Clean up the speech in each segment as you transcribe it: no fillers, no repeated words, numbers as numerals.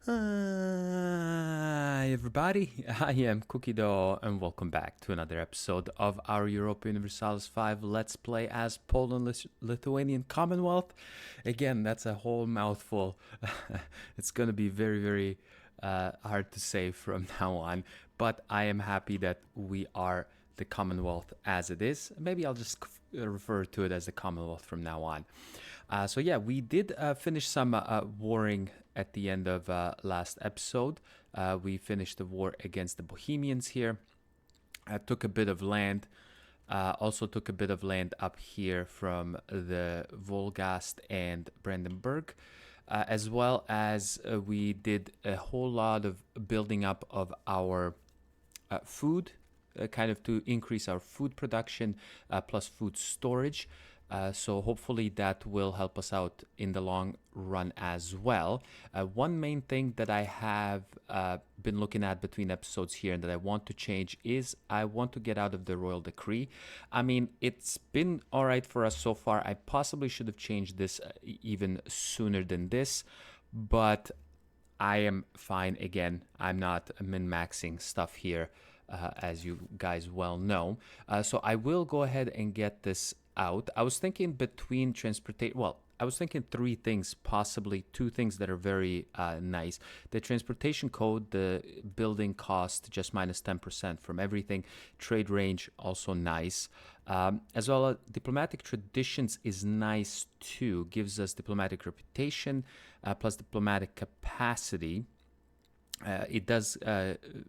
Hi everybody, I am Cookie Dough and welcome back to another episode of our Europa Universalis 5 Let's Play as Polish-Lithuanian Commonwealth. Again, that's a whole mouthful. It's gonna be very hard to say from now on, but I am happy that we are the Commonwealth as it is. Maybe I'll just refer to it as the Commonwealth from now on. So yeah, we did finish some warring at the end of last episode. We finished the war against the Bohemians here. Took a bit of land. Also took a bit of land up here from the Volgast and Brandenburg. As well as we did a whole lot of building up of our food, kind of to increase our food production plus food storage. So hopefully that will help us out in the long run as well. One main thing that I have been looking at between episodes here and that I want to change is I want to get out of the royal decree. I mean, it's been all right for us so far. I possibly should have changed this even sooner than this, but I am fine. Again, I'm not min-maxing stuff here, as you guys well know. So I will go ahead and get this out. I was thinking between transportation, well, I was thinking three things, possibly two things that are very nice. The transportation code, the building cost, just minus 10% from everything. Trade range, also nice. As well as diplomatic traditions is nice too. Gives us diplomatic reputation plus diplomatic capacity. It does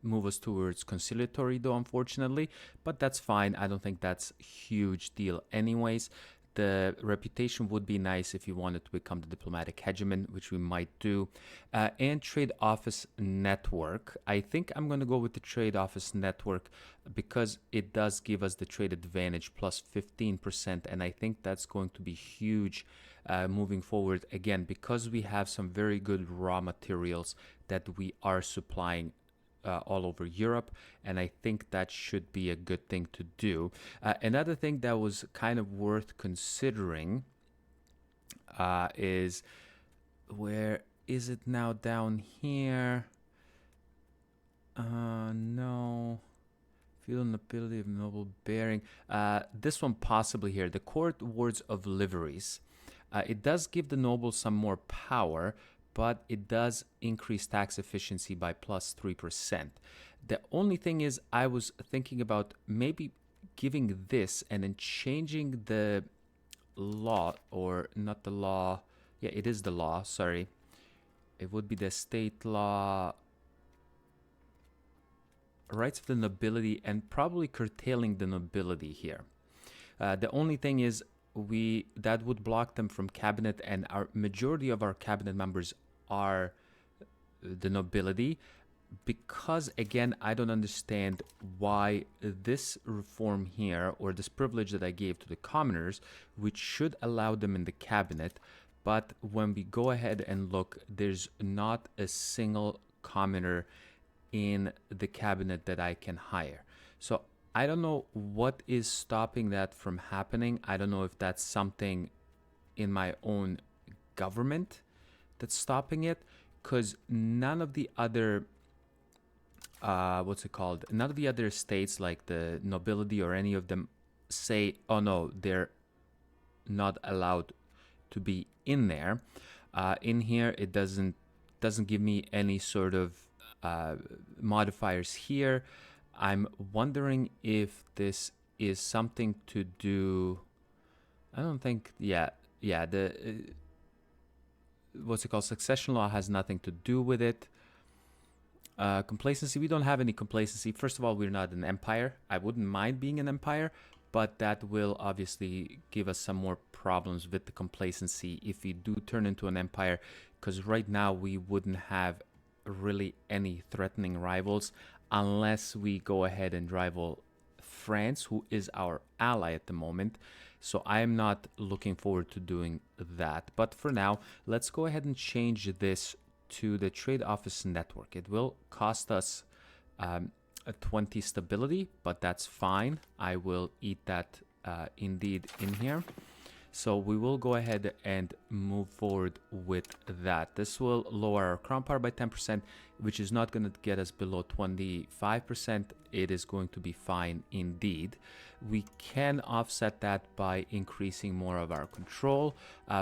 move us towards conciliatory though, unfortunately, but that's fine. I don't think that's a huge deal anyways. The reputation would be nice if you wanted to become the diplomatic hegemon, which we might do. And trade office network. I think I'm going to go with the trade office network because it does give us the trade advantage plus 15%. And I think that's going to be huge moving forward. Again, because we have some very good raw materials that we are supplying all over Europe, and I think that should be a good thing to do. Another thing that was kind of worth considering is, where is it now? Down here? No. Feudal nobility of noble bearing. This one possibly here. The court wards of liveries. It does give the nobles some more power, but it does increase tax efficiency by plus 3%. The only thing is, I was thinking about maybe giving this and then changing the law, or not the law. Yeah, it is the law, sorry. It would be the state law, rights of the nobility, and probably curtailing the nobility here. The only thing is, that would block them from cabinet, and our majority of our cabinet members are the nobility, because again, I don't understand why this reform here, or this privilege that I gave to the commoners, which should allow them in the cabinet, but when we go ahead and look, there's not a single commoner in the cabinet that I can hire. So I don't know what is stopping that from happening. I don't know if that's something in my own government that's stopping it, because none of the other none of the other states, like the nobility or any of them, say, oh no, they're not allowed to be in there. In here, it doesn't give me any sort of modifiers here. I'm wondering if this is something to do. I don't think. Yeah. The succession law has nothing to do with it. Complacency, we don't have any complacency. First of all, we're not an empire. I wouldn't mind being an empire, but that will obviously give us some more problems with the complacency if we do turn into an empire, because right now we wouldn't have really any threatening rivals unless we go ahead and rival France, who is our ally at the moment. So I am not looking forward to doing that. But for now, let's go ahead and change this to the trade office network. It will cost us a 20 stability, but that's fine. I will eat that indeed in here. So we will go ahead and move forward with that. This will lower our crown power by 10%, which is not going to get us below 25%. It is going to be fine indeed. We can offset that by increasing more of our control,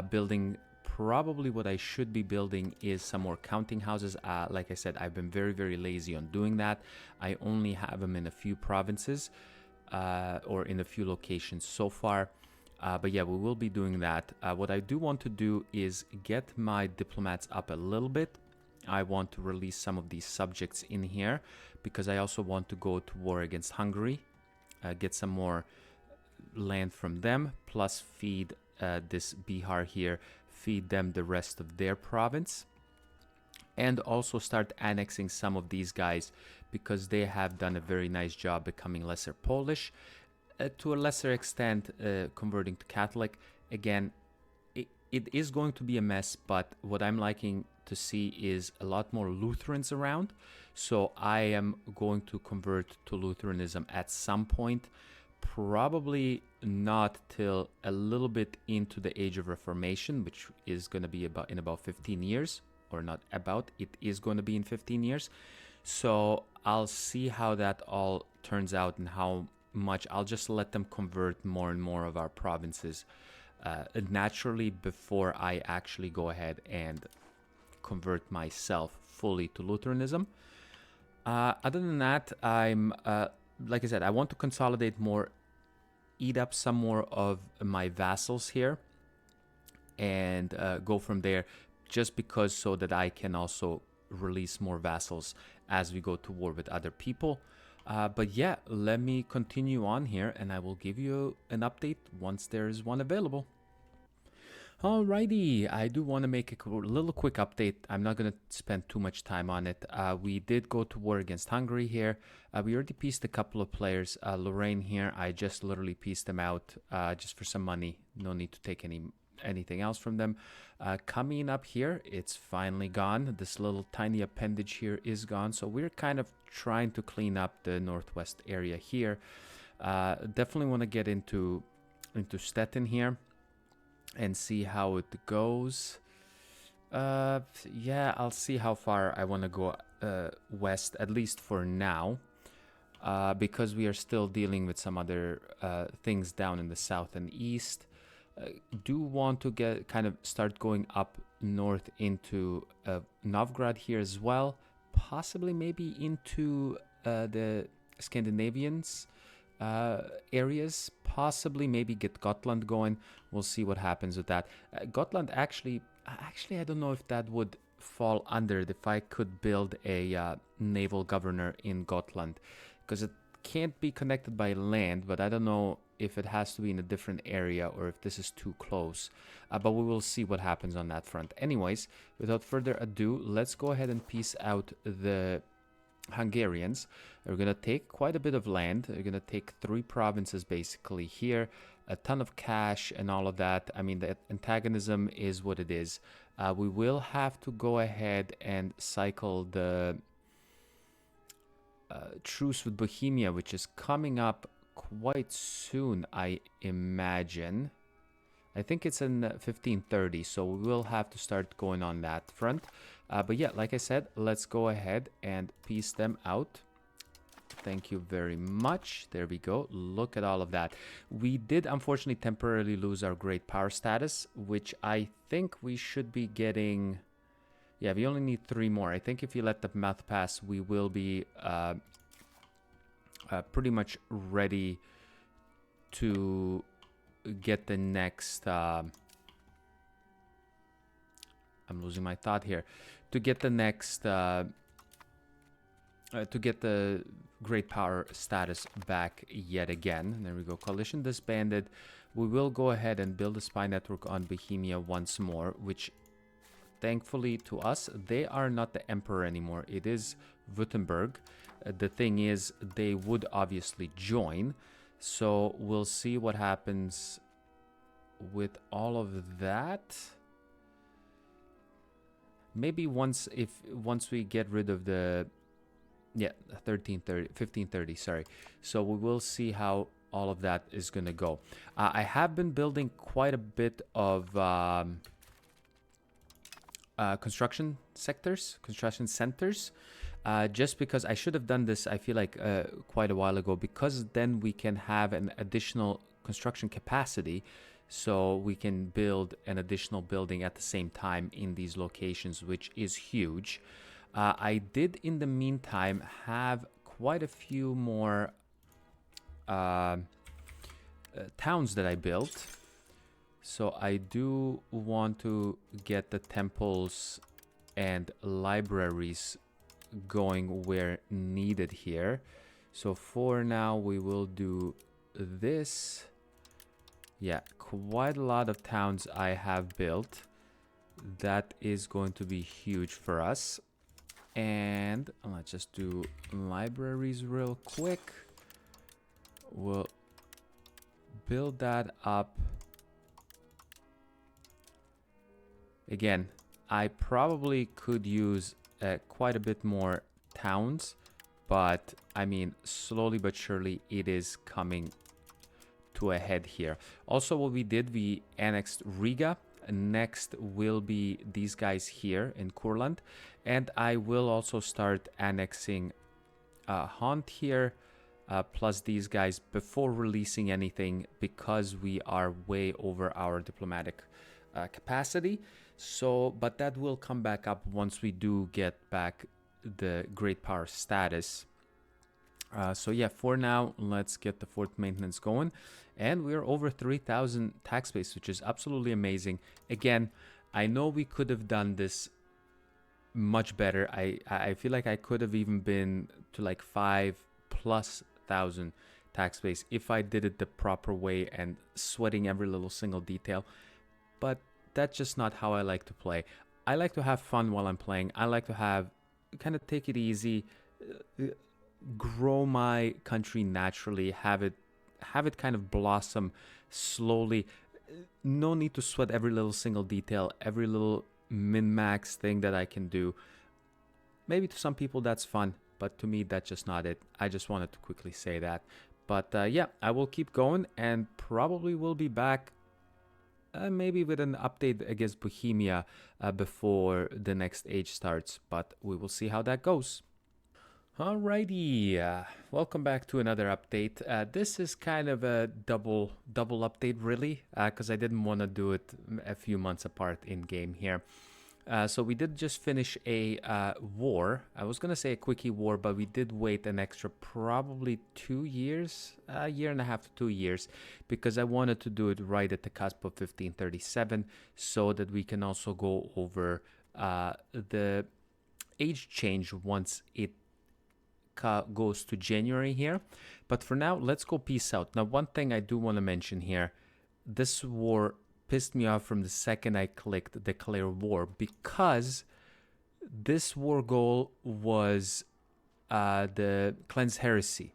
building. Probably what I should be building is some more counting houses. Like I said, I've been very lazy on doing that. I only have them in a few provinces or in a few locations so far. But yeah, we will be doing that. What I do want to do is get my diplomats up a little bit. I want to release some of these subjects in here because I also want to go to war against Hungary, get some more land from them, plus feed this Bihar here, feed them the rest of their province, and also start annexing some of these guys because they have done a very nice job becoming lesser Polish, to a lesser extent converting to Catholic. Again, it is going to be a mess, but what I'm liking to see is a lot more Lutherans around, so I am going to convert to Lutheranism at some point. Probably not till a little bit into the Age of Reformation, which is going to be in about 15 years, or not about, it is going to be in 15 years. So I'll see how that all turns out and how much. I'll just let them convert more and more of our provinces naturally before I actually go ahead and convert myself fully to Lutheranism. Other than that, I'm like I said, I want to consolidate more, eat up some more of my vassals here, and go from there, just because so that I can also release more vassals as we go to war with other people. But yeah, let me continue on here, and I will give you an update once there is one available. Alrighty, I do want to make a little quick update. I'm not going to spend too much time on it. We did go to war against Hungary here. We already pieced a couple of players. Lorraine here, I just literally pieced them out just for some money. No need to take anything else from them. Coming up here, it's finally gone. This little tiny appendage here is gone. So we're kind of trying to clean up the northwest area here. Definitely want to get into Stettin here and see how it goes. Yeah, I'll see how far I want to go west, at least for now, because we are still dealing with some other things down in the south and east. Do want to start going up north into Novgorod here as well, possibly maybe into the Scandinavians areas, possibly maybe get Gotland going. We'll see what happens with that. Gotland actually I don't know if that would fall under if I could build a naval governor in Gotland, because it can't be connected by land, but I don't know if it has to be in a different area or if this is too close, but we will see what happens on that front. Anyways, without further ado, let's go ahead and piece out the Hungarians. They're going to take quite a bit of land. They're going to take 3 provinces basically here, a ton of cash and all of that. I mean, the antagonism is what it is. We will have to go ahead and cycle the truce with Bohemia, which is coming up quite soon, I imagine. I think it's in 1530, so we will have to start going on that front. But yeah, like I said, let's go ahead and piece them out. Thank you very much. There we go. Look at all of that. We did unfortunately temporarily lose our great power status, which I think we should be getting. Yeah, we only need 3 more. I think if you let the math pass, we will be pretty much ready to get the next. I'm losing my thought here. To get the next. To get the great power status back yet again. There we go. Coalition disbanded. We will go ahead and build a spy network on Bohemia once more, which thankfully to us, they are not the emperor anymore. It is Württemberg. The thing is, they would obviously join. So we'll see what happens with all of that. Maybe once we get rid of the 1530, sorry. So we will see how all of that is going to go. I have been building quite a bit of construction centers, just because I should have done this, I feel like, quite a while ago, because then we can have an additional construction capacity, so we can build an additional building at the same time in these locations, which is huge. I did in the meantime have quite a few more towns that I built. So I do want to get the temples and libraries going where needed here. So for now we will do this. Yeah, quite a lot of towns I have built. That is going to be huge for us. And let's just do libraries real quick. We'll build that up. Again, I probably could use quite a bit more towns, but I mean, slowly but surely it is coming to a head here. Also, what we did, we annexed Riga. Next will be these guys here in Kurland, and I will also start annexing Hont here, plus these guys before releasing anything, because we are way over our diplomatic capacity. So, but that will come back up once we do get back the great power status. So yeah, for now, let's get the fort maintenance going. And we're over 3,000 tax base, which is absolutely amazing. Again, I know we could have done this much better. I feel like I could have even been to like 5,000+ tax base if I did it the proper way and sweating every little single detail. But that's just not how I like to play. I like to have fun while I'm playing. I like to have, kind of take it easy, grow my country naturally, have it kind of blossom slowly. No need to sweat every little single detail, every little min-max thing that I can do. Maybe to some people that's fun, but to me that's just not it. I just wanted to quickly say that. But yeah, I will keep going, and probably will be back maybe with an update against Bohemia before the next age starts, but we will see how that goes. Alrighty, welcome back to another update. This is kind of a double update, really, because I didn't want to do it a few months apart in game here. So we did just finish a war. I was gonna say a quickie war, but we did wait an extra probably 2 years, a year and a half to 2 years, because I wanted to do it right at the cusp of 1537, so that we can also go over the age change once it goes to January here. But for now, let's go peace out. Now, one thing I do want to mention here, this war pissed me off from the second I clicked declare war, because this war goal was the cleanse heresy,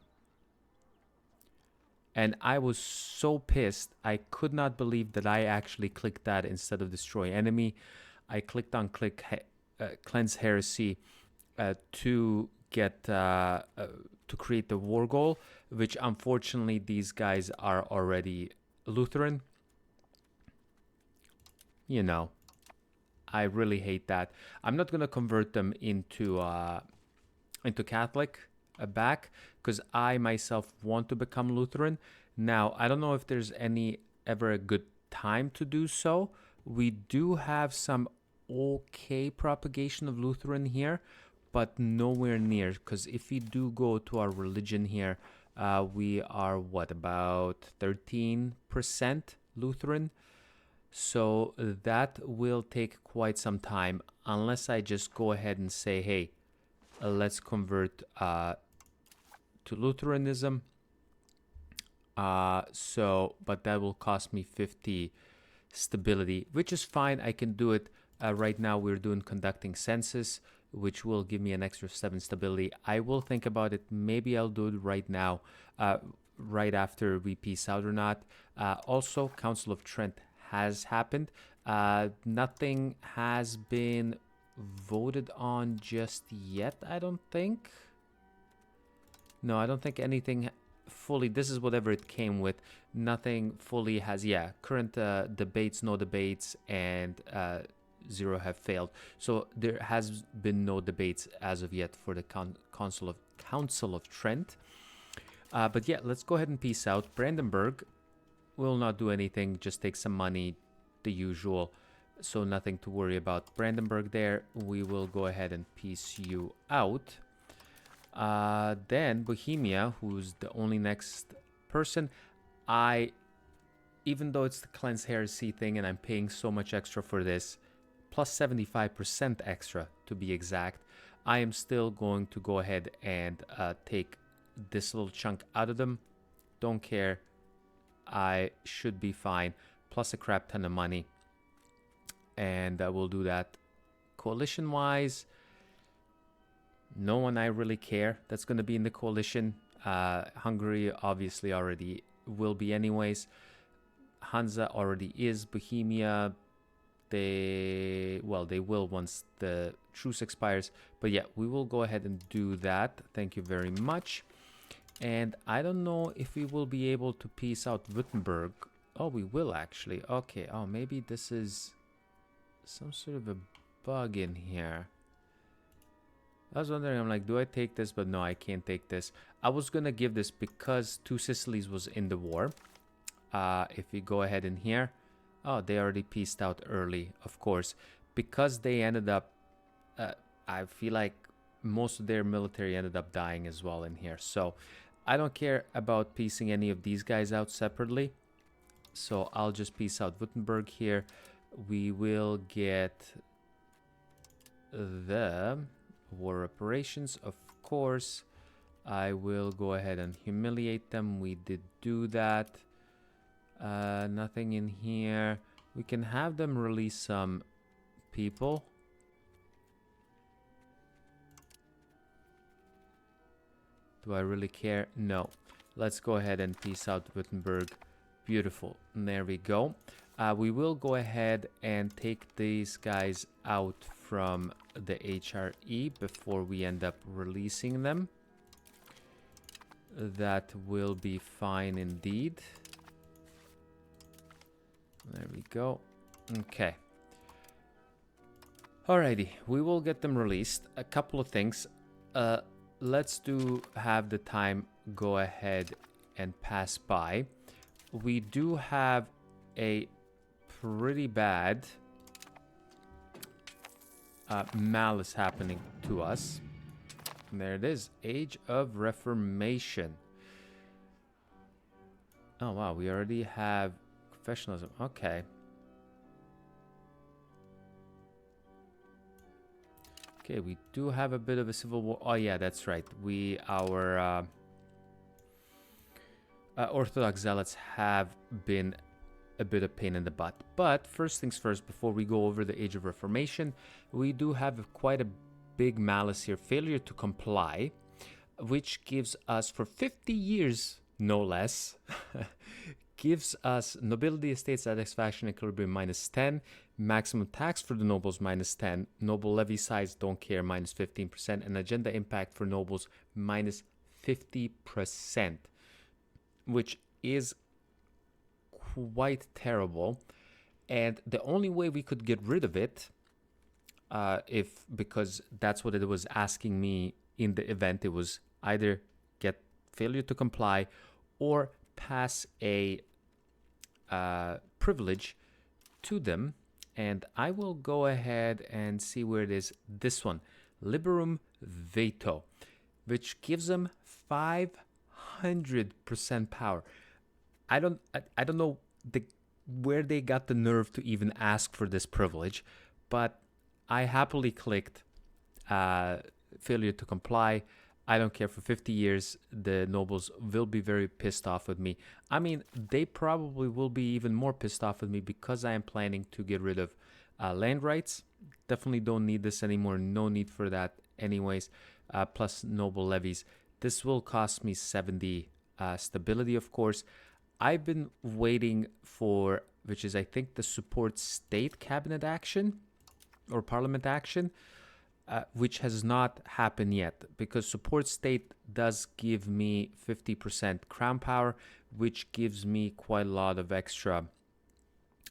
and I was so pissed. I could not believe that I actually clicked that instead of destroy enemy. I clicked on cleanse heresy to get to create the war goal, which unfortunately these guys are already Lutheran. You know, I really hate that. I'm not gonna convert them into Catholic back, because I myself want to become Lutheran. Now, I don't know if there's ever a good time to do so. We do have some okay propagation of Lutheran here, but nowhere near, because if we do go to our religion here, we are what, about 13% Lutheran. So that will take quite some time, unless I just go ahead and say, hey, let's convert to Lutheranism. But that will cost me 50 stability, which is fine. I can do it. Right now we're doing conducting census, which will give me an extra 7 stability. I will think about it. Maybe I'll do it right now, right after we peace out or not. Also, Council of Trent has happened. Nothing has been voted on just yet, I don't think. No, I don't think anything fully, this is whatever it came with. Nothing fully has, yeah, current debates, no debates, and 0 have failed. So there has been no debates as of yet for the Council of Trent. But yeah, let's go ahead and peace out. Brandenburg will not do anything, just take some money, the usual. So nothing to worry about. Brandenburg there, we will go ahead and peace you out. Then Bohemia, who's the only next person, even though it's the cleanse heresy thing and I'm paying so much extra for this, plus 75% extra to be exact, I am still going to go ahead and take this little chunk out of them. Don't care. I should be fine. Plus a crap ton of money. And we'll do that. Coalition-wise, no one I really care that's going to be in the coalition. Hungary obviously already will be anyways. Hansa already is. Bohemia, they will once the truce expires. But yeah, we will go ahead and do that. Thank you very much. And I don't know if we will be able to peace out Württemberg. Oh, we will actually. Okay. Oh, maybe this is some sort of a bug in here. I was wondering, I'm like, do I take this? But no, I can't take this. I was gonna give this because Two Sicilies was in the war. If we go ahead in here. Oh, they already peaced out early, of course. Because they ended up, I feel like most of their military ended up dying as well in here. So I don't care about piecing any of these guys out separately. So I'll just piece out Württemberg here. We will get the war reparations, of course. I will go ahead and humiliate them. We did do that. Nothing in here. We can have them release some people. Do I really care? No. Let's go ahead and peace out Württemberg. Beautiful. And there we go. We will go ahead and take these guys out from the HRE before we end up releasing them. That will be fine indeed. There we go. Okay. Alrighty, we will get them released. A couple of things. Let's have the time go ahead and pass by. We do have a pretty bad malice happening to us. And there it is. Age of Reformation. Oh, wow. We already have professionalism. Okay. Okay, we do have a bit of a civil war. Oh, yeah, that's right. Our Orthodox zealots have been a bit of pain in the butt. But first things first, before we go over the Age of Reformation, we do have quite a big malice here. Failure to comply, which gives us, for 50 years, no less, gives us nobility, estate, satisfaction, equilibrium -10, maximum tax for the nobles -10, noble levy size, don't care, -15%, and agenda impact for nobles -50%, which is quite terrible. And the only way we could get rid of it, because that's what it was asking me in the event, it was either get failure to comply or pass a privilege to them. And I will go ahead and see where it is. This one, Liberum Veto, which gives them 500% power. I don't know where they got the nerve to even ask for this privilege, but I happily clicked failure to comply. I don't care. For 50 years, the nobles will be very pissed off with me. I mean, they probably will be even more pissed off with me because I am planning to get rid of land rights. Definitely don't need this anymore. No need for that anyways. Plus noble levies. This will cost me 70 stability, of course. I've been waiting for, which is I think the support state cabinet action or parliament action. which has not happened yet, because support state does give me 50% crown power, which gives me quite a lot of extra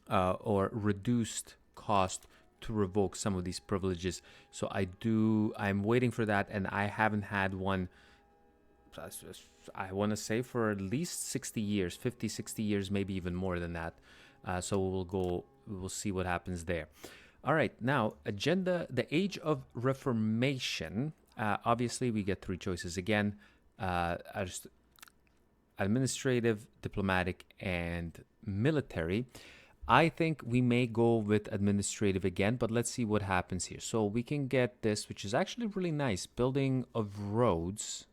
or reduced cost to revoke some of these privileges. So I'm waiting for that, and I haven't had one, I want to say, for at least 60 years, 50, 60 years, maybe even more than that. So we'll see what happens there. All right, now, agenda, the Age of Reformation. Obviously, we get three choices again. Administrative, diplomatic, and military. I think we may go with administrative again, but let's see what happens here. So we can get this, which is actually really nice. Building of roads,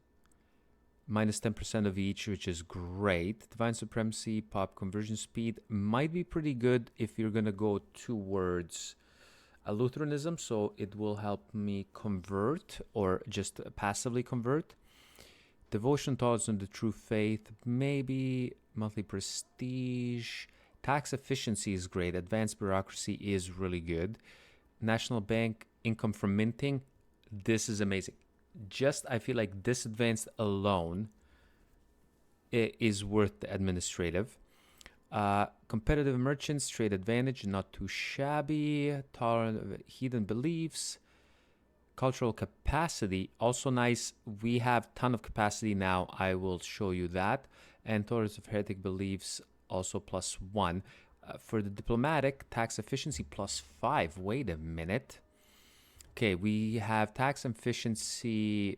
minus 10% of each, which is great. Divine supremacy, pop conversion speed might be pretty good if you're going to go towards Lutheranism. So it will help me convert or just passively convert. Devotion, thoughts on the true faith, maybe. Monthly prestige. Tax efficiency is great. Advanced bureaucracy is really good. National bank, income from minting. This is amazing. Just, I feel like this advanced alone is worth the administrative. Competitive merchants, trade advantage, not too shabby. Tolerant of heathen beliefs. Cultural capacity, also nice. We have ton of capacity now. I will show you that. And tolerance of heretic beliefs, also +1. For the diplomatic, tax efficiency +5. Wait a minute. Okay, we have tax efficiency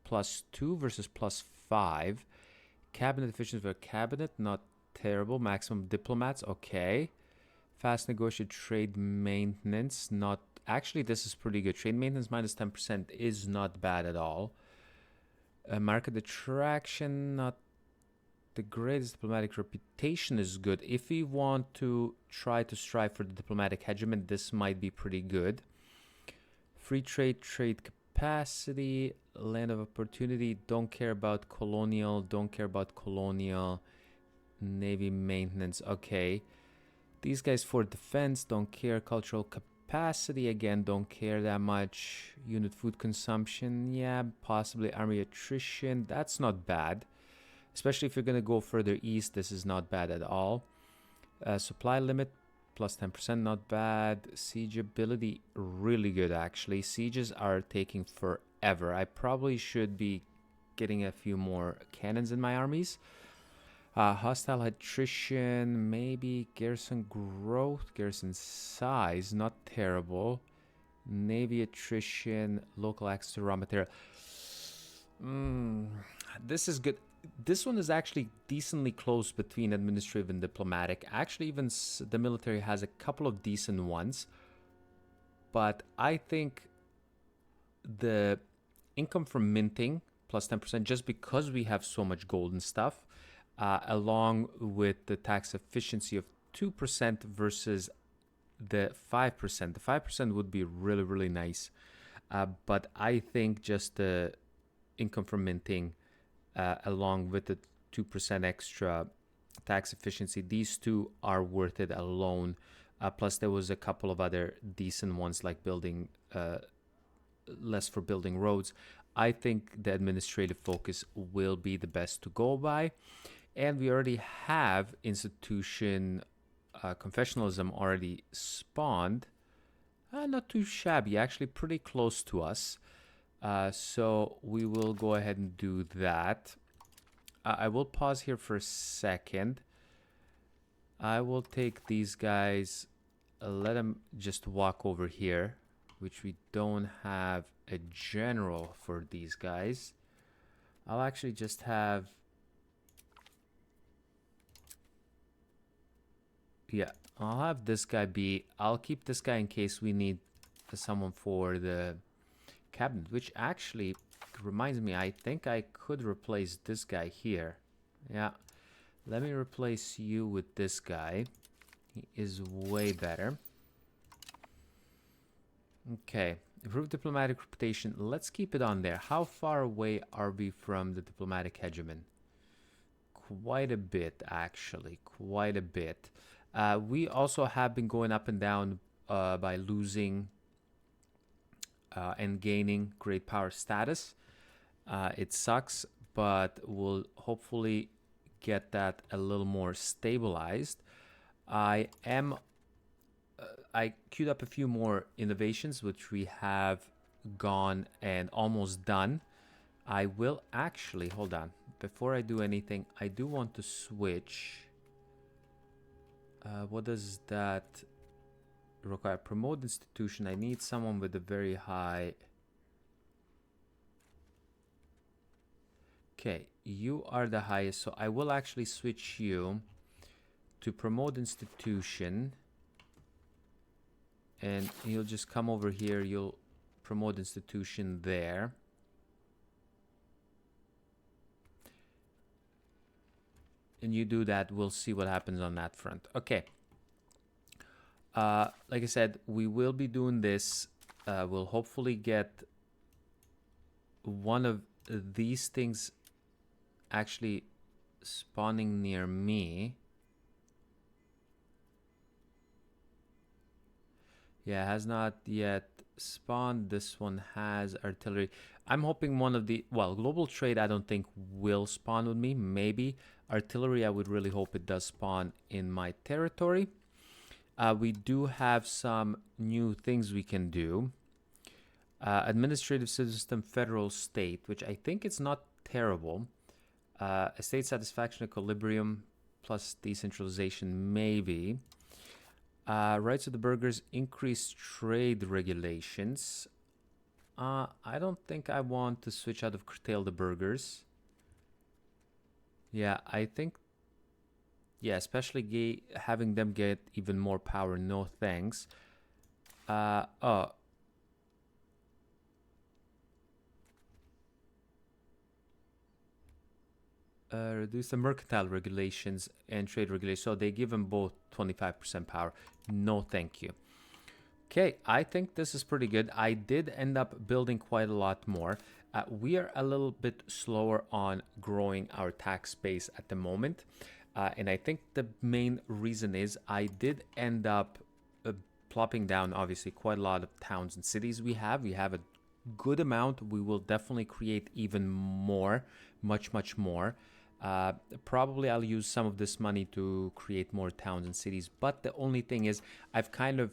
+2 versus +5. Cabinet efficiency for cabinet, not terrible. Maximum diplomats, okay. Fast negotiate trade maintenance, not. Actually, this is pretty good. Trade maintenance minus 10% is not bad at all. Market attraction, not the greatest. Diplomatic reputation is good. If we want to try to strive for the diplomatic hegemon, this might be pretty good. Free trade, trade capacity, land of opportunity, don't care about colonial, navy maintenance, okay. These guys for defense, don't care. Cultural capacity, again, don't care that much. Unit food consumption, yeah, possibly. Army attrition, that's not bad. Especially if you're going to go further east, this is not bad at all. Supply limit, +10%, not bad. Siege ability, really good, actually. Sieges are taking forever. I probably should be getting a few more cannons in my armies. Hostile attrition, maybe. Garrison growth, garrison size, not terrible. Navy attrition, local access to raw material. This is good. This one is actually decently close between administrative and diplomatic. Actually, even the military has a couple of decent ones. But I think the income from minting, +10%, just because we have so much gold and stuff, along with the tax efficiency of 2% versus the 5%. The 5% would be really, really nice. But I think just the income from minting, along with the 2% extra tax efficiency, these two are worth it alone. Plus, there was a couple of other decent ones like building, less for building roads. I think the administrative focus will be the best to go by. And we already have institution confessionalism already spawned. Not too shabby, actually pretty close to us. So we will go ahead and do that. I will pause here for a second. I will take these guys, let them just walk over here, which we don't have a general for these guys. I'll actually just have... Yeah, I'll have this guy be... I'll keep this guy in case we need someone for the cabinet, which actually reminds me, I think I could replace this guy here. Yeah, let me replace you with this guy. He is way better. Okay, improve diplomatic reputation. Let's keep it on there. How far away are we from the diplomatic hegemon? Quite a bit, actually, quite a bit. We also have been going up and down by losing and gaining great power status. It sucks, but we'll hopefully get that a little more stabilized. I queued up a few more innovations, which we have gone and almost done. I will actually, hold on, before I do anything, I do want to switch. What does that require? Promote institution. I need someone with a very high... Okay, you are the highest, so I will actually switch you to promote institution. And you'll just come over here, you'll promote institution there. And you do that, we'll see what happens on that front. Okay. Like I said, we will be doing this. We'll hopefully get one of these things actually spawning near me. Yeah, has not yet spawned. This one has artillery. I'm hoping one of the... Well, global trade I don't think will spawn with me. Maybe. Artillery I would really hope it does spawn in my territory. We do have some new things we can do. Administrative system, federal state, which I think it's not terrible. Estate satisfaction, equilibrium, plus decentralization, maybe. Rights of the burghers, increased trade regulations. I don't think I want to switch out of curtail the burghers. Yeah, I think... Yeah, especially having them get even more power, no thanks. Reduce the mercantile regulations and trade regulations. So they give them both 25% power. No, thank you. Okay, I think this is pretty good. I did end up building quite a lot more. We are a little bit slower on growing our tax base at the moment. And I think the main reason is I did end up plopping down, obviously, quite a lot of towns and cities we have. We have a good amount. We will definitely create even more, much more. Probably I'll use some of this money to create more towns and cities. But the only thing is I've kind of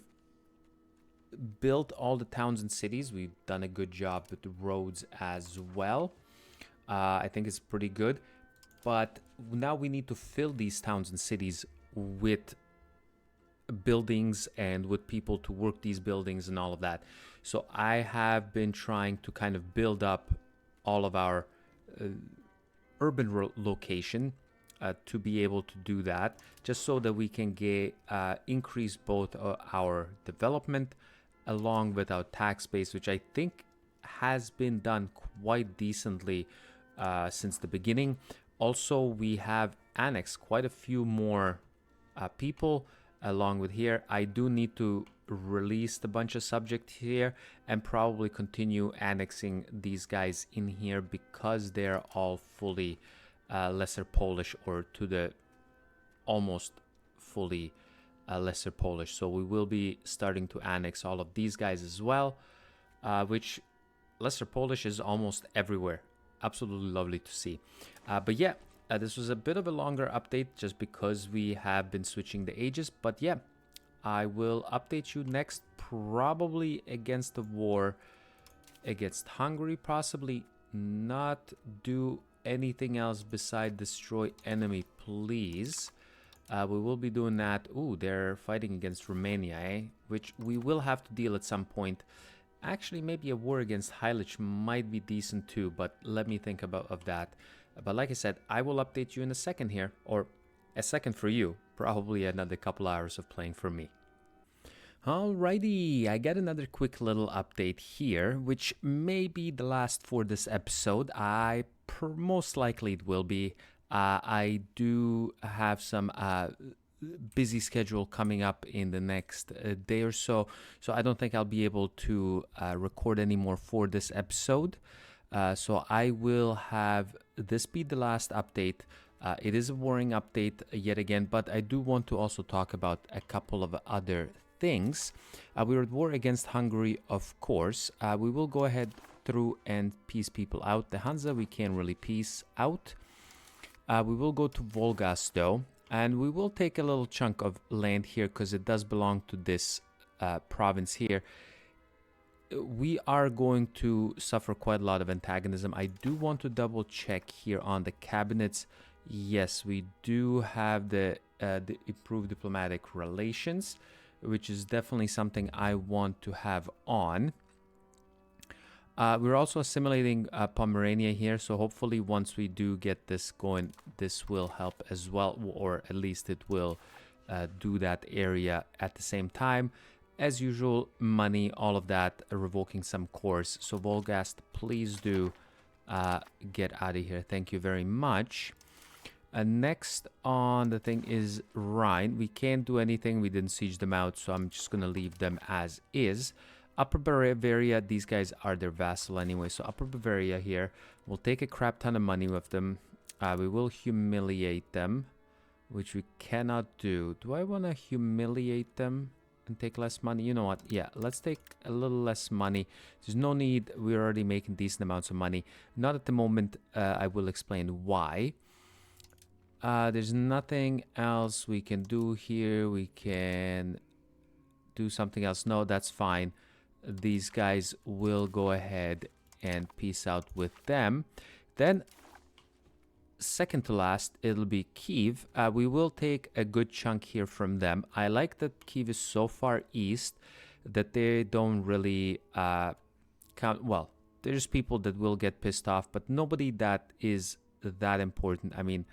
built all the towns and cities. We've done a good job with the roads as well. I think it's pretty good. But now we need to fill these towns and cities with buildings and with people to work these buildings and all of that. So I have been trying to kind of build up all of our urban location to be able to do that, just so that we can get increase both our development along with our tax base, which I think has been done quite decently since the beginning. Also, we have annexed quite a few more people along with here. I do need to release a bunch of subjects here and probably continue annexing these guys in here because they're all fully lesser Polish, or to the almost fully lesser Polish. So we will be starting to annex all of these guys as well, which lesser Polish is almost everywhere. Absolutely lovely to see. But yeah, this was a bit of a longer update just because we have been switching the ages. But yeah, I will update you next, probably against the war against Hungary. Possibly not do anything else beside destroy enemy, please. We will be doing that. Ooh, they're fighting against Romania, eh? Which we will have to deal at some point. Actually, maybe a war against Heilich might be decent too, but let me think of that. But like I said, I will update you in a second here, or a second for you, probably another couple hours of playing for me. Alrighty, I got another quick little update here, which may be the last for this episode. Most likely it will be. I do have some busy schedule coming up in the next day or so, so I don't think I'll be able to record anymore for this episode. So I will have this be the last update. It is a warring update yet again, but I do want to also talk about a couple of other things. We're at war against Hungary, of course. We will go ahead through and peace people out. The Hansa we can't really peace out. We will go to Volgas though, and we will take a little chunk of land here because it does belong to this province here. We are going to suffer quite a lot of antagonism. I do want to double check here on the cabinets. Yes, we do have the improved diplomatic relations, which is definitely something I want to have on. We're also assimilating Pomerania here, so hopefully once we do get this going, this will help as well, or at least it will do that area at the same time. As usual, money, all of that, revoking some cores. So Volgast, please do get out of here. Thank you very much. Next on the thing is Rhine. We can't do anything. We didn't siege them out, so I'm just going to leave them as is. Upper Bavaria, these guys are their vassal anyway. So Upper Bavaria here, we'll take a crap ton of money with them. We will humiliate them, which we cannot do. Do I want to humiliate them and take less money? You know what? Yeah, let's take a little less money. There's no need. We're already making decent amounts of money. Not at the moment. I will explain why. There's nothing else we can do here. We can do something else. No, that's fine. These guys will go ahead and peace out with them. Then, second to last, it'll be Kiev. We will take a good chunk here from them. I like that Kiev is so far east that they don't really count. Well, there's people that will get pissed off, but nobody that is that important. I mean,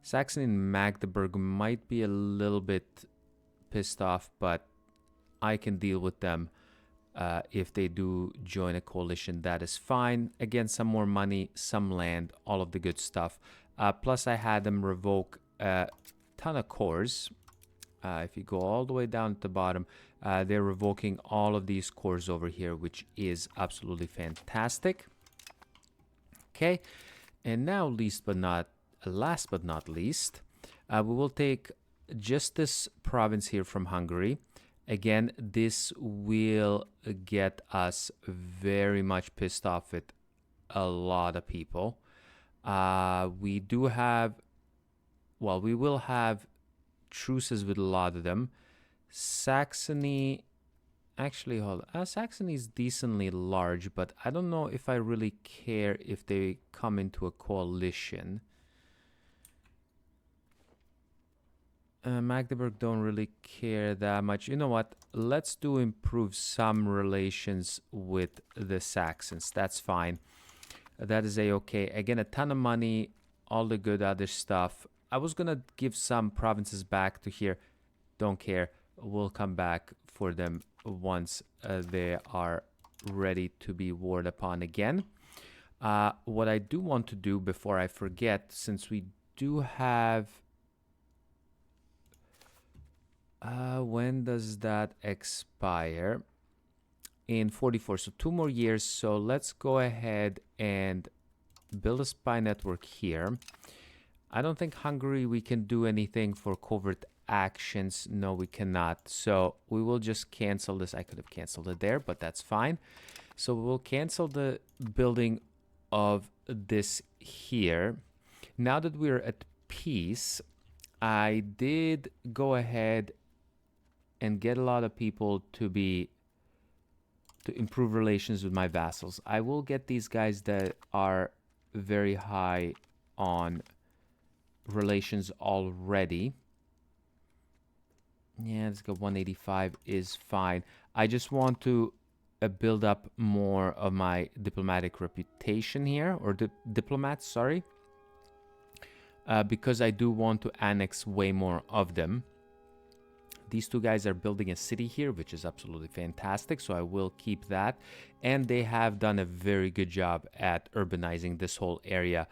Saxony and Magdeburg might be a little bit pissed off, but I can deal with them. If they do join a coalition, that is fine. Again, some more money, some land, all of the good stuff. Plus, I had them revoke a ton of cores. If you go all the way down at the bottom, they're revoking all of these cores over here, which is absolutely fantastic. Okay, and now last but not least, we will take just this province here from Hungary. Again, this will get us very much pissed off with a lot of people. We do have, well, we will have truces with a lot of them. Saxony, actually, hold on. Saxony is decently large, but I don't know if I really care if they come into a coalition. Magdeburg don't really care that much. You know what? Let's do improve some relations with the Saxons. That's fine. That is a-okay. Again, a ton of money, all the good other stuff. I was going to give some provinces back to here. Don't care. We'll come back for them once they are ready to be warred upon again. What I do want to do before I forget, since we do have... when does that expire? In 44, so 2 more years. So let's go ahead and build a spy network here. I don't think Hungary we can do anything for covert actions. No, we cannot. So we will just cancel this. I could have canceled it there, but that's fine. So we'll cancel the building of this here. Now that we're at peace, I did go ahead and get a lot of people to improve relations with my vassals. I will get these guys that are very high on relations already. Yeah, let's go 185 is fine. I just want to build up more of my diplomatic reputation here, or diplomats, sorry. Because I do want to annex way more of them. These two guys are building a city here, which is absolutely fantastic, so I will keep that. And they have done a very good job at urbanizing this whole area.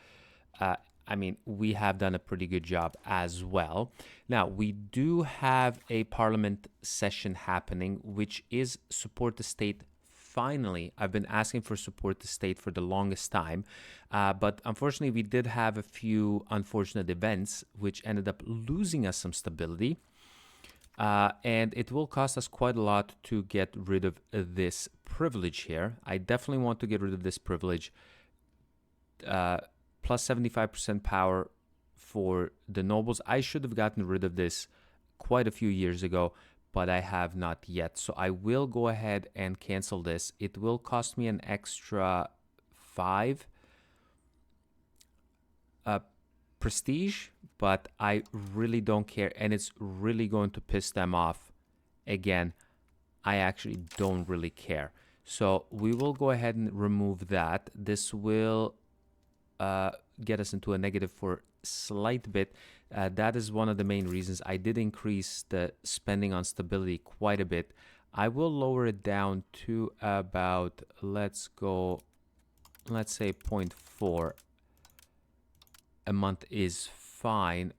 I mean, we have done a pretty good job as well. Now, we do have a parliament session happening, which is support the state. Finally, I've been asking for support the state for the longest time, but unfortunately, we did have a few unfortunate events which ended up losing us some stability. And it will cost us quite a lot to get rid of this privilege here. I definitely want to get rid of this privilege. Plus 75% power for the nobles. I should have gotten rid of this quite a few years ago, but I have not yet. So I will go ahead and cancel this. It will cost me an extra 5 prestige, but I really don't care, and it's really going to piss them off. Again, I actually don't really care. So we will go ahead and remove that. This will get us into a negative for a slight bit. That is one of the main reasons. I did increase the spending on stability quite a bit. I will lower it down to about, let's say 0.4 a month is fine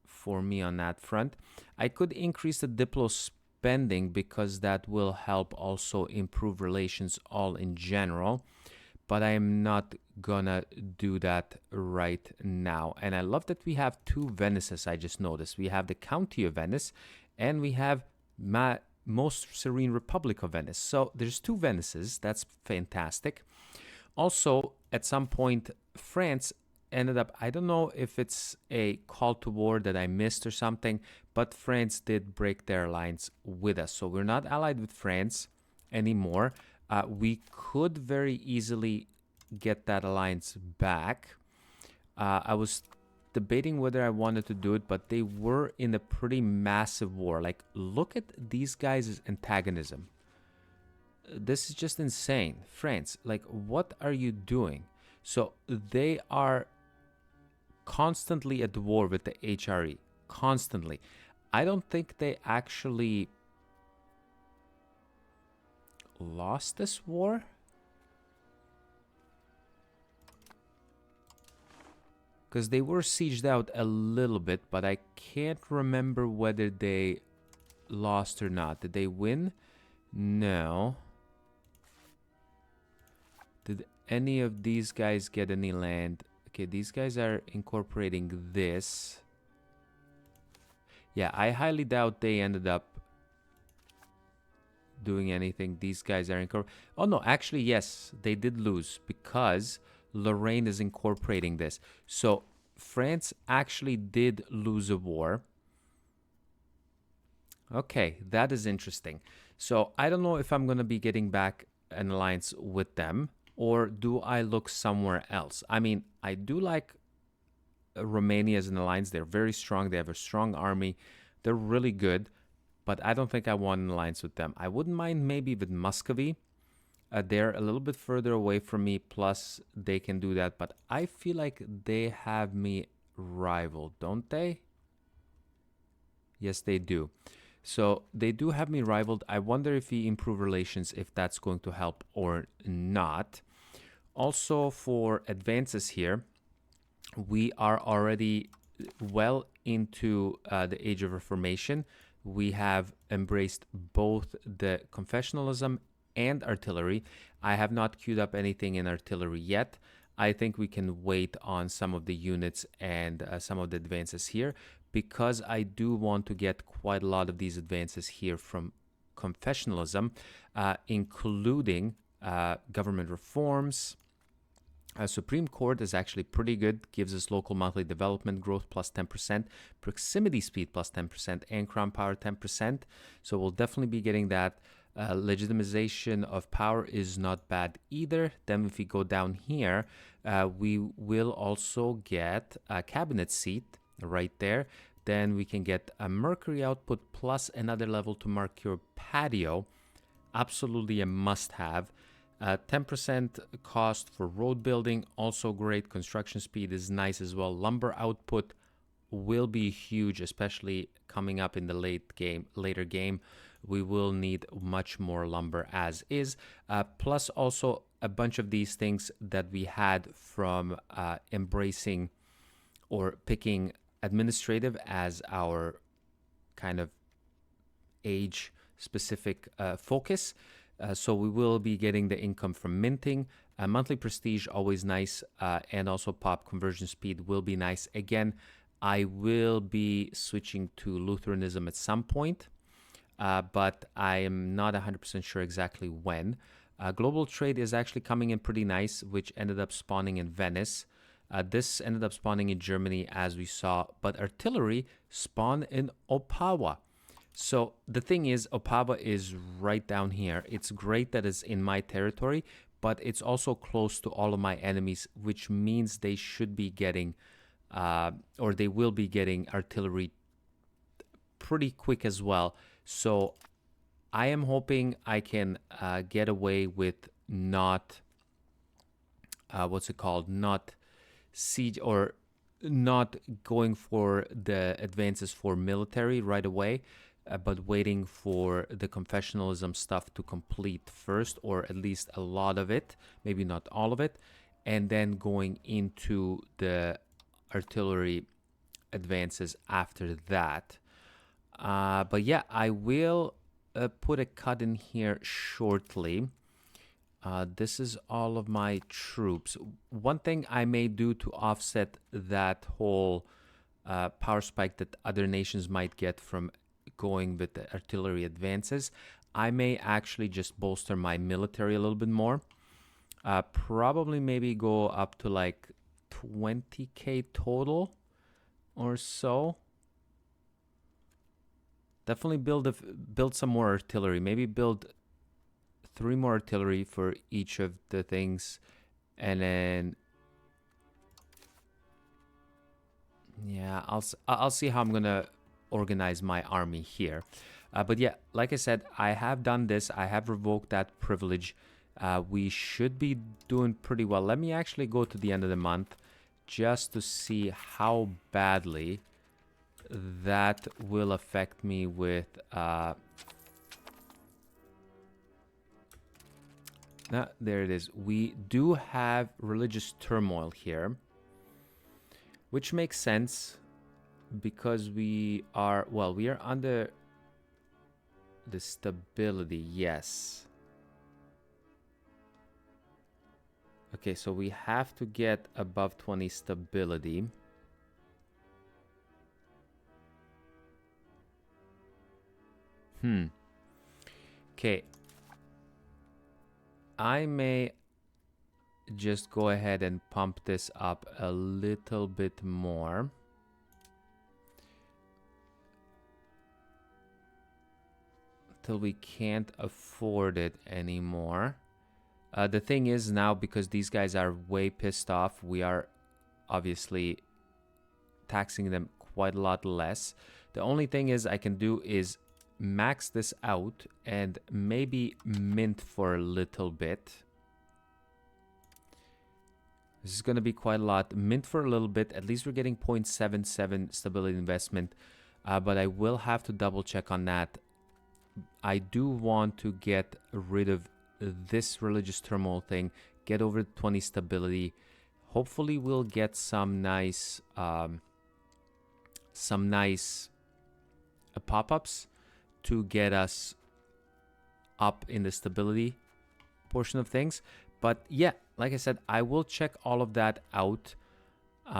for me on that front. I could increase the Diplo spending because that will help also improve relations all in general, but I am not gonna do that right now. And I love that we have 2 Venices. I just noticed we have the County of Venice and we have Most Serene Republic of Venice. So there's 2 Venices. That's fantastic. Also, at some point, France ended up, I don't know if it's a call to war that I missed or something, but France did break their alliance with us. So we're not allied with France anymore. We could very easily get that alliance back. I was debating whether I wanted to do it, but they were in a pretty massive war. Like, look at these guys' antagonism. This is just insane. France, like, what are you doing? So they are constantly at war with the HRE. Constantly. I don't think they actually lost this war. Because they were sieged out a little bit, but I can't remember whether they lost or not. Did they win? No. Did any of these guys get any land? Okay, these guys are incorporating this. Yeah, I highly doubt they ended up doing anything. These guys are incorporating. Oh no, actually, yes, they did lose because Lorraine is incorporating this. So France actually did lose a war. Okay, that is interesting. So I don't know if I'm going to be getting back an alliance with them, or do I look somewhere else? I mean, I do like Romania as an alliance. They're very strong. They have a strong army. They're really good, but I don't think I want an alliance with them. I wouldn't mind maybe with Muscovy. They're a little bit further away from me, plus they can do that, but I feel like they have me rivaled, don't they? Yes, they do. So they do have me rivaled. I wonder if we improve relations, if that's going to help or not. Also, for advances here, we are already well into the Age of Reformation. We have embraced both the confessionalism and artillery. I have not queued up anything in artillery yet. I think we can wait on some of the units and some of the advances here, because I do want to get quite a lot of these advances here from confessionalism, including government reforms. Supreme Court is actually pretty good, gives us local monthly development growth plus 10%, proximity speed plus 10%, and crown power 10%. So we'll definitely be getting that. Legitimization of power is not bad either. Then if we go down here, we will also get a cabinet seat right there. Then we can get a mercury output plus another level to mark your patio. Absolutely a must-have. 10% cost for road building, also great. Construction speed is nice as well. Lumber output will be huge, especially coming up in the later game. We will need much more lumber as is. Plus also a bunch of these things that we had from embracing or picking administrative as our kind of age-specific focus. So we will be getting the income from minting. Monthly prestige, always nice. And also pop conversion speed will be nice. Again, I will be switching to Lutheranism at some point, but I am not 100% sure exactly when. Global trade is actually coming in pretty nice, which ended up spawning in Venice. This ended up spawning in Germany, as we saw, but artillery spawned in Opawa. So the thing is, Opawa is right down here. It's great that it's in my territory, but it's also close to all of my enemies, which means they should be getting, or they will be getting artillery pretty quick as well. So I am hoping I can get away with not, not siege, or not going for the advances for military right away, but waiting for the confessionalism stuff to complete first, or at least a lot of it, maybe not all of it, and then going into the artillery advances after that. But yeah, I will put a cut in here shortly. This is all of my troops. One thing I may do to offset that whole power spike that other nations might get from going with the artillery advances, I may actually just bolster my military a little bit more. Probably maybe go up to like 20k total or so. Definitely build some more artillery. Maybe build 3 more artillery for each of the things, and then yeah, I'll see how I'm gonna organize my army here. But yeah, like I said, I have done this. I have revoked that privilege. We should be doing pretty well. Let me actually go to the end of the month just to see how badly that will affect me with there it is. We do have religious turmoil here, which makes sense because we are under the stability. Yes. Okay, so we have to get above 20 stability. Okay. I may just go ahead and pump this up a little bit more. Till we can't afford it anymore. The thing is now, because these guys are way pissed off, we are obviously taxing them quite a lot less. The only thing is I can do is max this out and maybe mint for a little bit. This is going to be quite a lot. Mint for a little bit. At least we're getting 0.77 stability investment, but I will have to double check on that. I do want to get rid of this religious turmoil thing, get over 20 stability. Hopefully we'll get some nice pop-ups to get us up in the stability portion of things. But yeah, like I said, I will check all of that out.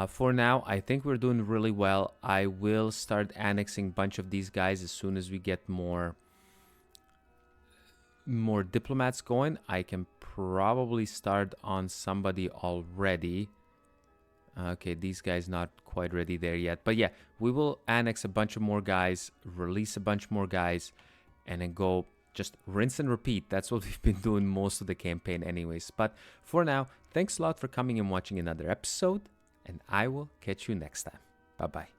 For now, I think we're doing really well. I will start annexing a bunch of these guys as soon as we get more diplomats going. I can probably start on somebody already. Okay, these guys not quite ready there yet. But yeah, we will annex a bunch of more guys, release a bunch more guys, and then go just rinse and repeat. That's what we've been doing most of the campaign anyways. But for now, thanks a lot for coming and watching another episode, and I will catch you next time. Bye-bye.